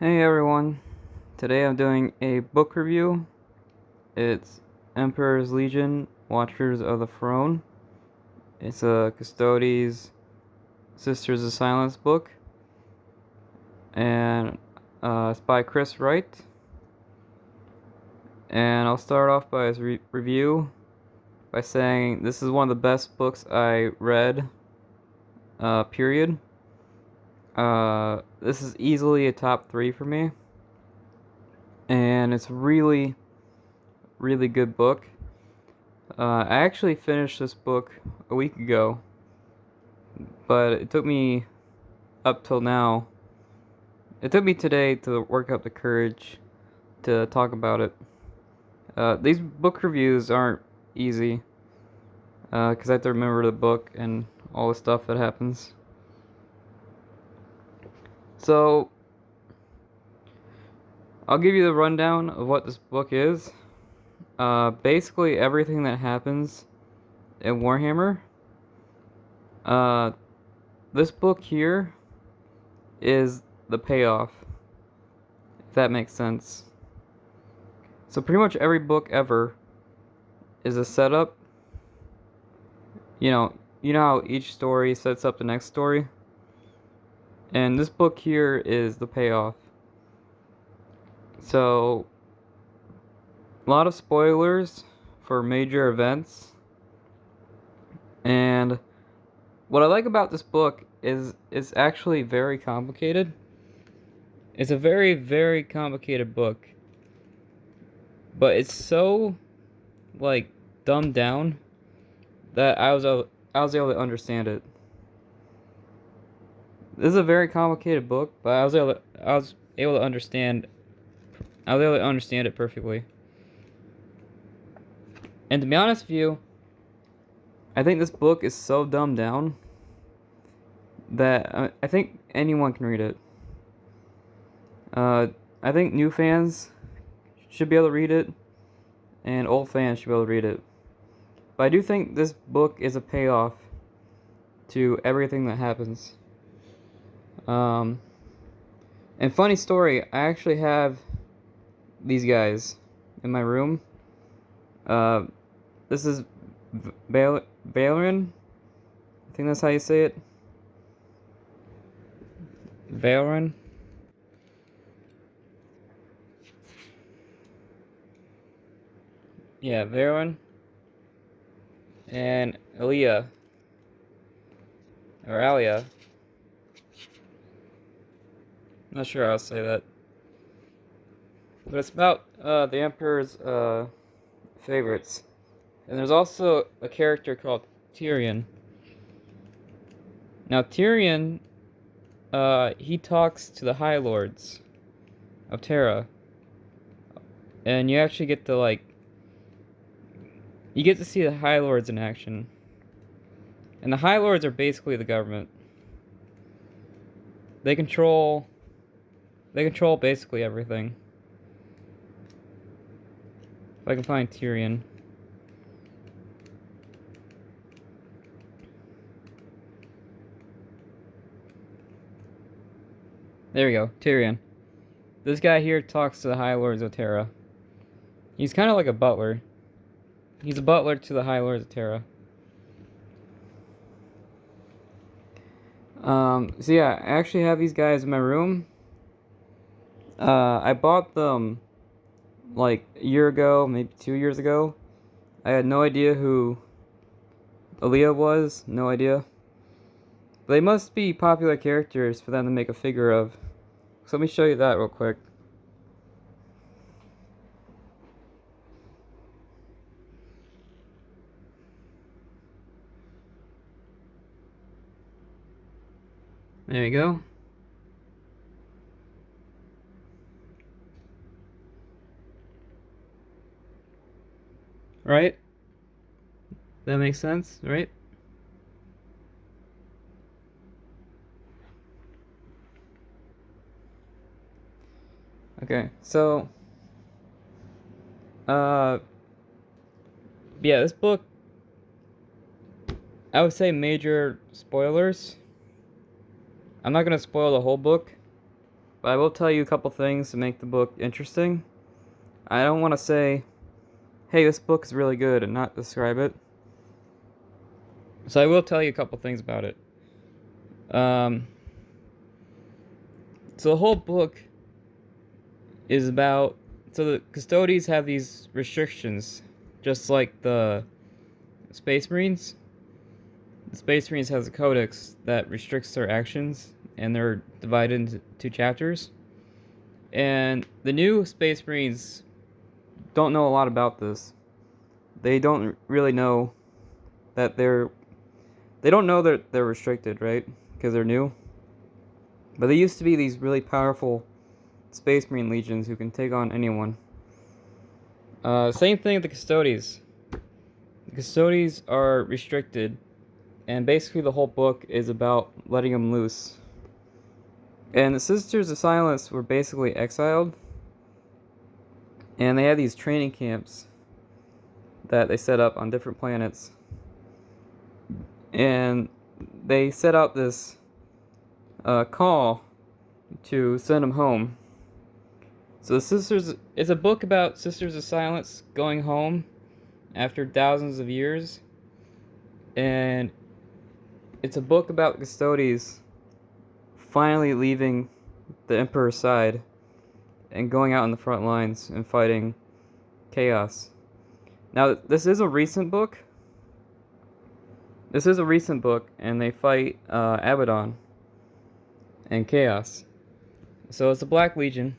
Hey everyone, today I'm doing a book review. It's Emperor's Legion, Watchers of the Throne. It's a Custodes Sisters of Silence book, and it's by Chris Wright. And I'll start off by his review by saying this is one of the best books I read, period. This is easily a top 3 for me, and it's really good book. I actually finished this book a week ago, but it took me up till now. It took me today to work up the courage to talk about it. These book reviews aren't easy, because I have to remember the book and all the stuff that happens. So, I'll give you the rundown of what this book is. Basically everything that happens in Warhammer. This book here is the payoff, if that makes sense. So pretty much every book ever is a setup. You know how each story sets up the next story? And this book here is the payoff. So, a lot of spoilers for major events. And what I like about this book is it's actually very complicated. It's a very complicated book. But it's so, like, dumbed down that I was able to understand it. This is a very complicated book, but I was able to understand it perfectly. And to be honest with you, I think this book is so dumbed down that I think anyone can read it. I think new fans should be able to read it, and old fans should be able to read it. But I do think this book is a payoff to everything that happens. And funny story, I actually have these guys in my room. This is Valerin. I think that's how you say it. Valerin. Yeah, Valerin. And Alia. Or Alia. I'm not sure how to say that. But it's about the Emperor's favorites. And there's also a character called Tyrion. Now Tyrion, he talks to the High Lords of Terra. And you actually get to you get to see the High Lords in action. And the High Lords are basically the government. They control basically everything. If I can find Tyrion. There we go, Tyrion. This guy here talks to the High Lords of Terra. He's kind of like a butler. He's a butler to the High Lords of Terra. So yeah, I actually have these guys in my room. I bought them like a year ago, maybe 2 years ago. I had no idea who Aaliyah was, no idea. But they must be popular characters for them to make a figure of. So let me show you that real quick. There you go. Right? That makes sense, right? Okay, so yeah, this book, I would say major spoilers. I'm not gonna spoil the whole book, but I will tell you a couple things to make the book interesting. I don't want to say, hey, this book is really good, and not describe it. So I will tell you a couple things about it. So the whole book is about... So the Custodes have these restrictions, just like the Space Marines. The Space Marines has a codex that restricts their actions, and they're divided into 2 chapters. And the new Space Marines don't know a lot about this. They don't really know that they don't know that they're restricted, right? Because they're new. But they used to be these really powerful Space Marine legions who can take on anyone. Same thing with the Custodes. The Custodes are restricted, and basically the whole book is about letting them loose. And the Sisters of Silence were basically exiled, and they had these training camps that they set up on different planets. And they set out this call to send them home. So it's a book about Sisters of Silence going home after thousands of years, and it's a book about Custodes finally leaving the Emperor's side and going out on the front lines and fighting chaos. Now, this is a recent book. And they fight Abaddon and Chaos. So it's the Black Legion.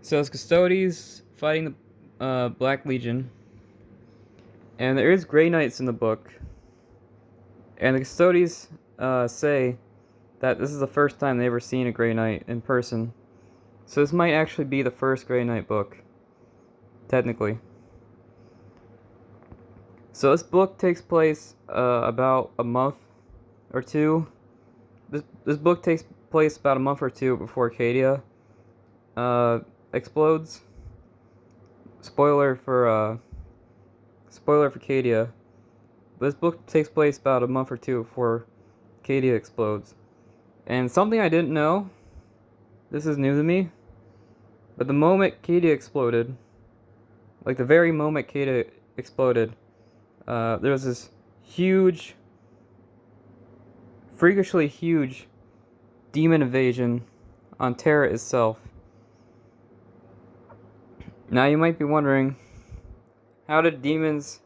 So it's Custodes fighting the Black Legion. And there is Grey Knights in the book. And the Custodes say that this is the first time they've ever seen a Grey Knight in person. So this might actually be the first Grey Knight book, technically. So this book takes place about a month or two. This book takes place about a month or two before Acadia explodes. Spoiler for Acadia. This book takes place about a month or two before Acadia explodes. And something I didn't know, this is new to me, but the moment Acadia exploded, like the very moment Acadia exploded, there was this huge, freakishly huge demon invasion on Terra itself. Now you might be wondering, how did demons...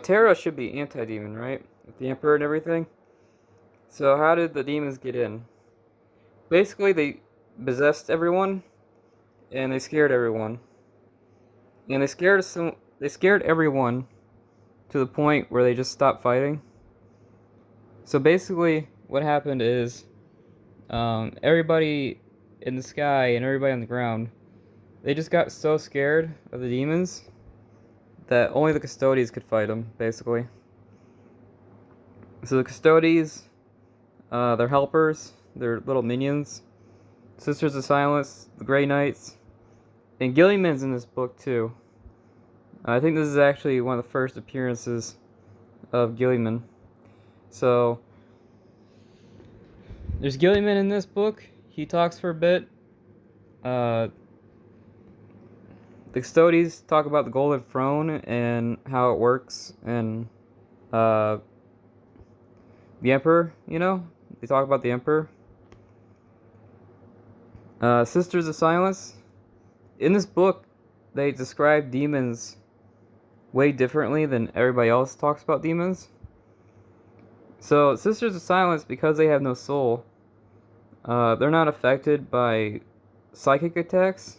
Terra should be anti-demon, right? With the Emperor and everything. So how did the demons get in? Basically, they possessed everyone, and they scared everyone. And they scared everyone to the point where they just stopped fighting. So basically, what happened is, everybody in the sky and everybody on the ground, they just got so scared of the demons that only the Custodes could fight them, basically. So the Custodes, their helpers, their little minions, Sisters of Silence, the Grey Knights, and Gilliman's in this book too. I think this is actually one of the first appearances of Gilliman. So, there's Gilliman in this book. He talks for a bit. The Custodes talk about the Golden Throne and how it works, and the Emperor, they talk about the Emperor. Sisters of Silence. In this book, they describe demons way differently than everybody else talks about demons. So, Sisters of Silence, because they have no soul, they're not affected by psychic attacks.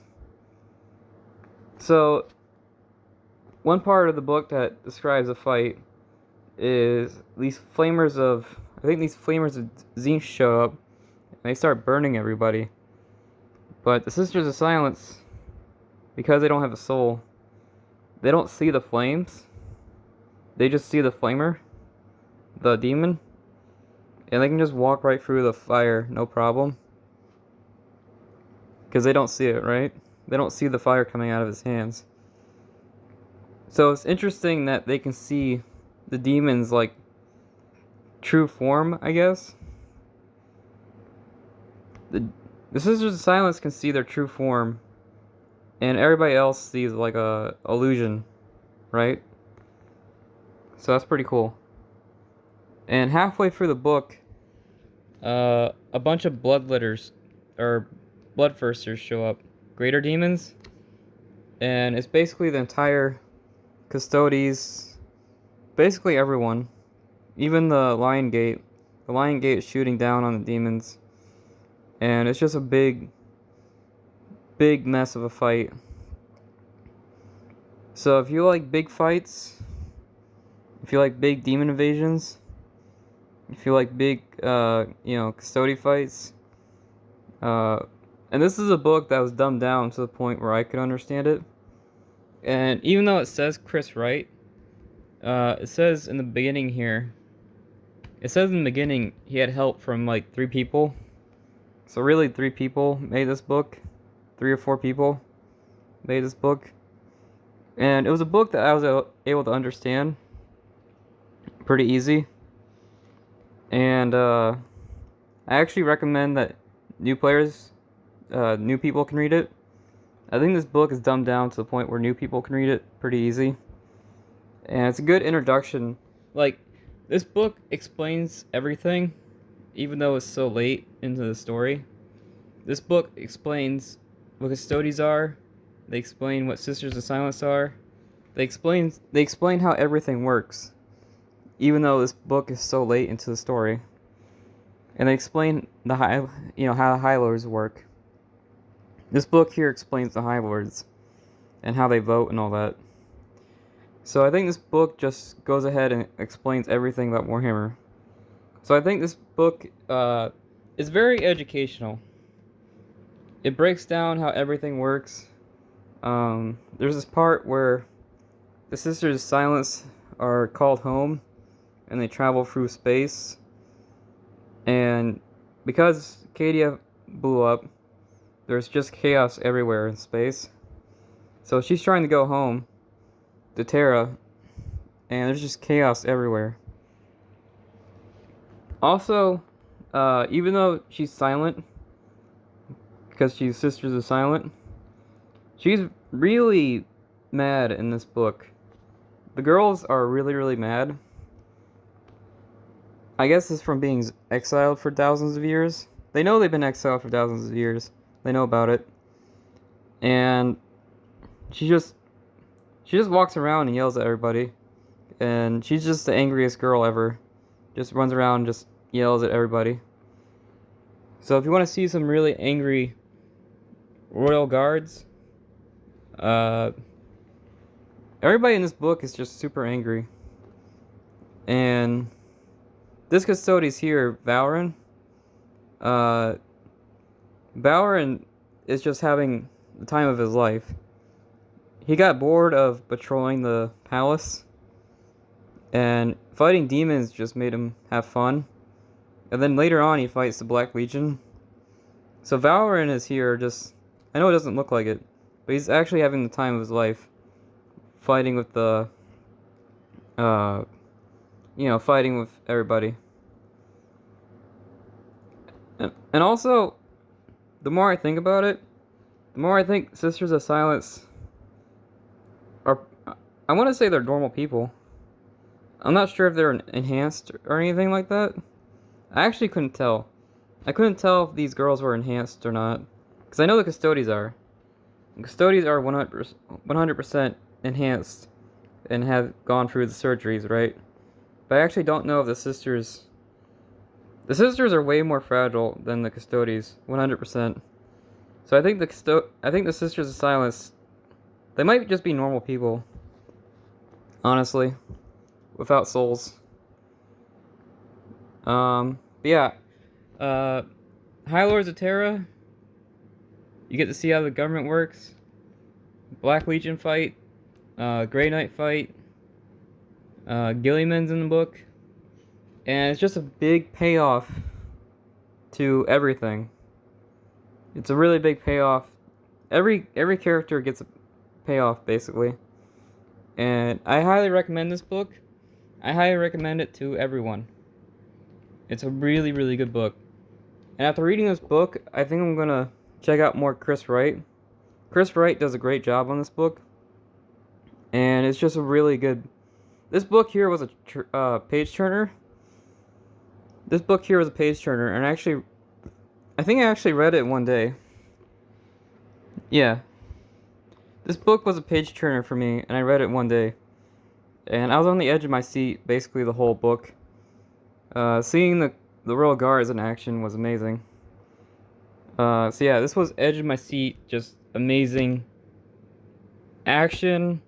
So, one part of the book that describes a fight is these flamers of Zinch show up, and they start burning everybody. But the Sisters of Silence, because they don't have a soul, they don't see the flames. They just see the flamer, the demon, and they can just walk right through the fire, no problem. Because they don't see it, right? They don't see the fire coming out of his hands. So it's interesting that they can see the demon's, true form, I guess. The Sisters of Silence can see their true form, and everybody else sees like a illusion, right? So that's pretty cool. And halfway through the book, a bunch of bloodletters or bloodthirsters show up, greater demons, and it's basically the entire Custodes, basically everyone, even the Lion Gate. The Lion Gate is shooting down on the demons, and it's just a big mess of a fight. So if you like big fights, if you like big demon invasions, if you like big, Custody fights, and this is a book that was dumbed down to the point where I could understand it. And even though it says Chris Wright, it says in the beginning here, it says in the beginning he had help from like 3 people. So really 3 people made this book. 3 or 4 people made this book. And it was a book that I was able to understand pretty easy. And I actually recommend that new players, new people can read it. I think this book is dumbed down to the point where new people can read it pretty easy. And it's a good introduction. Like, this book explains everything, even though it's so late into the story. This book explains what Custodes are. They explain what Sisters of Silence are. They explain how everything works, even though this book is so late into the story. And they explain how the High Lords work. This book here explains the High Lords and how they vote and all that. So I think this book just goes ahead and explains everything about Warhammer. So I think this book is very educational. It breaks down how everything works. There's this part where the Sisters of Silence are called home, and they travel through space. And because Cadia blew up, there's just chaos everywhere in space. So she's trying to go home to Terra, and there's just chaos everywhere. Also, even though she's silent, because she's Sisters of Silent, she's really mad in this book. The girls are really, really mad. I guess it's from being exiled for thousands of years. They know they've been exiled for thousands of years. They know about it. And she just walks around and yells at everybody. And she's just the angriest girl ever. Just runs around and just yells at everybody. So if you want to see some really angry royal guards, everybody in this book is just super angry. And this Custodes here, Valrin, Valrin is just having the time of his life. He got bored of patrolling the palace, and fighting demons just made him have fun. And then later on, he fights the Black Legion. So Valrin is here just, I know it doesn't look like it, but he's actually having the time of his life, fighting with the, fighting with everybody. And also, the more I think about it, the more I think Sisters of Silence are, I want to say they're normal people. I'm not sure if they're enhanced or anything like that. I actually couldn't tell. I couldn't tell if these girls were enhanced or not. Because I know the Custodes are. The Custodes are 100% enhanced and have gone through the surgeries, right? But I actually don't know if the sisters... The sisters are way more fragile than the Custodes, 100%. So I think the Sisters of Silence, they might just be normal people. Honestly. Without souls. But yeah. High Lords of Terra. You get to see how the government works. Black Legion fight. Grey Knight fight. Gilliman's in the book. And it's just a big payoff to everything. It's a really big payoff. Every character gets a payoff, basically. And I highly recommend this book. I highly recommend it to everyone. It's a really, really good book. And after reading this book, I think I'm gonna check out more Chris Wright. Chris Wright does a great job on this book, and it's just a really good. This book here was a page turner. This book here was a page turner, and I think I actually read it one day. Yeah, this book was a page turner for me, and I read it one day. And I was on the edge of my seat basically the whole book. Seeing the royal guards in action was amazing. So yeah, this was edge of my seat, just amazing action.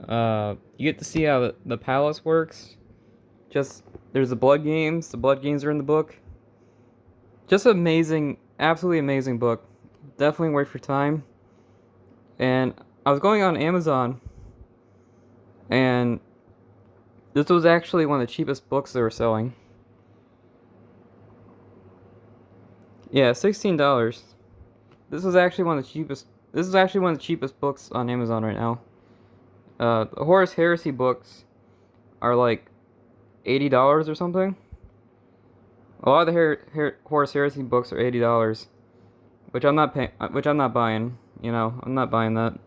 You get to see how the palace works. Just there's the blood games. The blood games are in the book. Just amazing, absolutely amazing book. Definitely worth your time. And I was going on Amazon, and this was actually one of the cheapest books they were selling. Yeah, $16. This was actually one of the cheapest. This is actually one of the cheapest books on Amazon right now. The Horus Heresy books are like $80 or something. A lot of the Horus Heresy books are $80, which I'm not paying. Which I'm not buying. You know, I'm not buying that.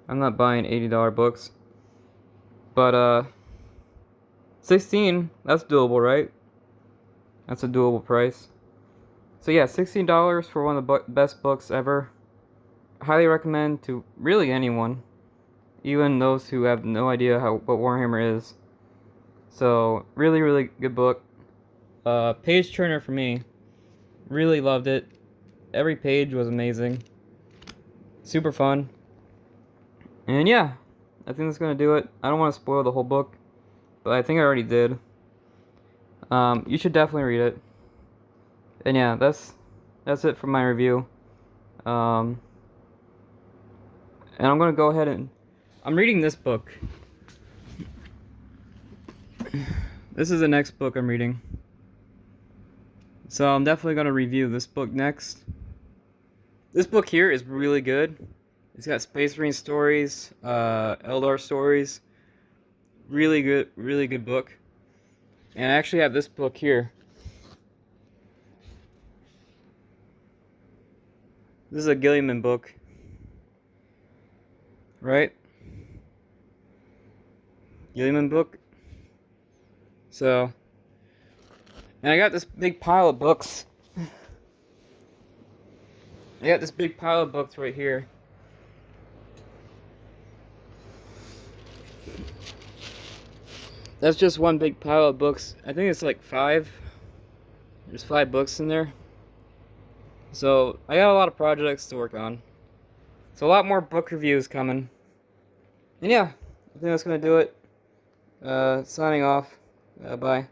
I'm not buying $80 books. But 16. That's doable, right? That's a doable price. So yeah, $16 for one of the best books ever. Highly recommend to really anyone, even those who have no idea what Warhammer is. So really, really good book. Page turner for me. Really loved it. Every page was amazing. Super fun. And yeah, I think that's gonna do it. I don't want to spoil the whole book, but I think I already did. You should definitely read it. And yeah, that's it for my review. And I'm gonna go ahead and I'm reading this book. This is the next book I'm reading. So I'm definitely gonna review this book next. This book here is really good. It's got Space Marine stories, Eldar stories. Really good book. And I actually have this book here. This is a Gilliman book. Right? Gilliman book. So, and I got this big pile of books. I got this big pile of books right here. That's just one big pile of books. I think it's like 5. There's 5 books in there. So, I got a lot of projects to work on. So, a lot more book reviews coming. And yeah, I think that's going to do it. Signing off. Bye.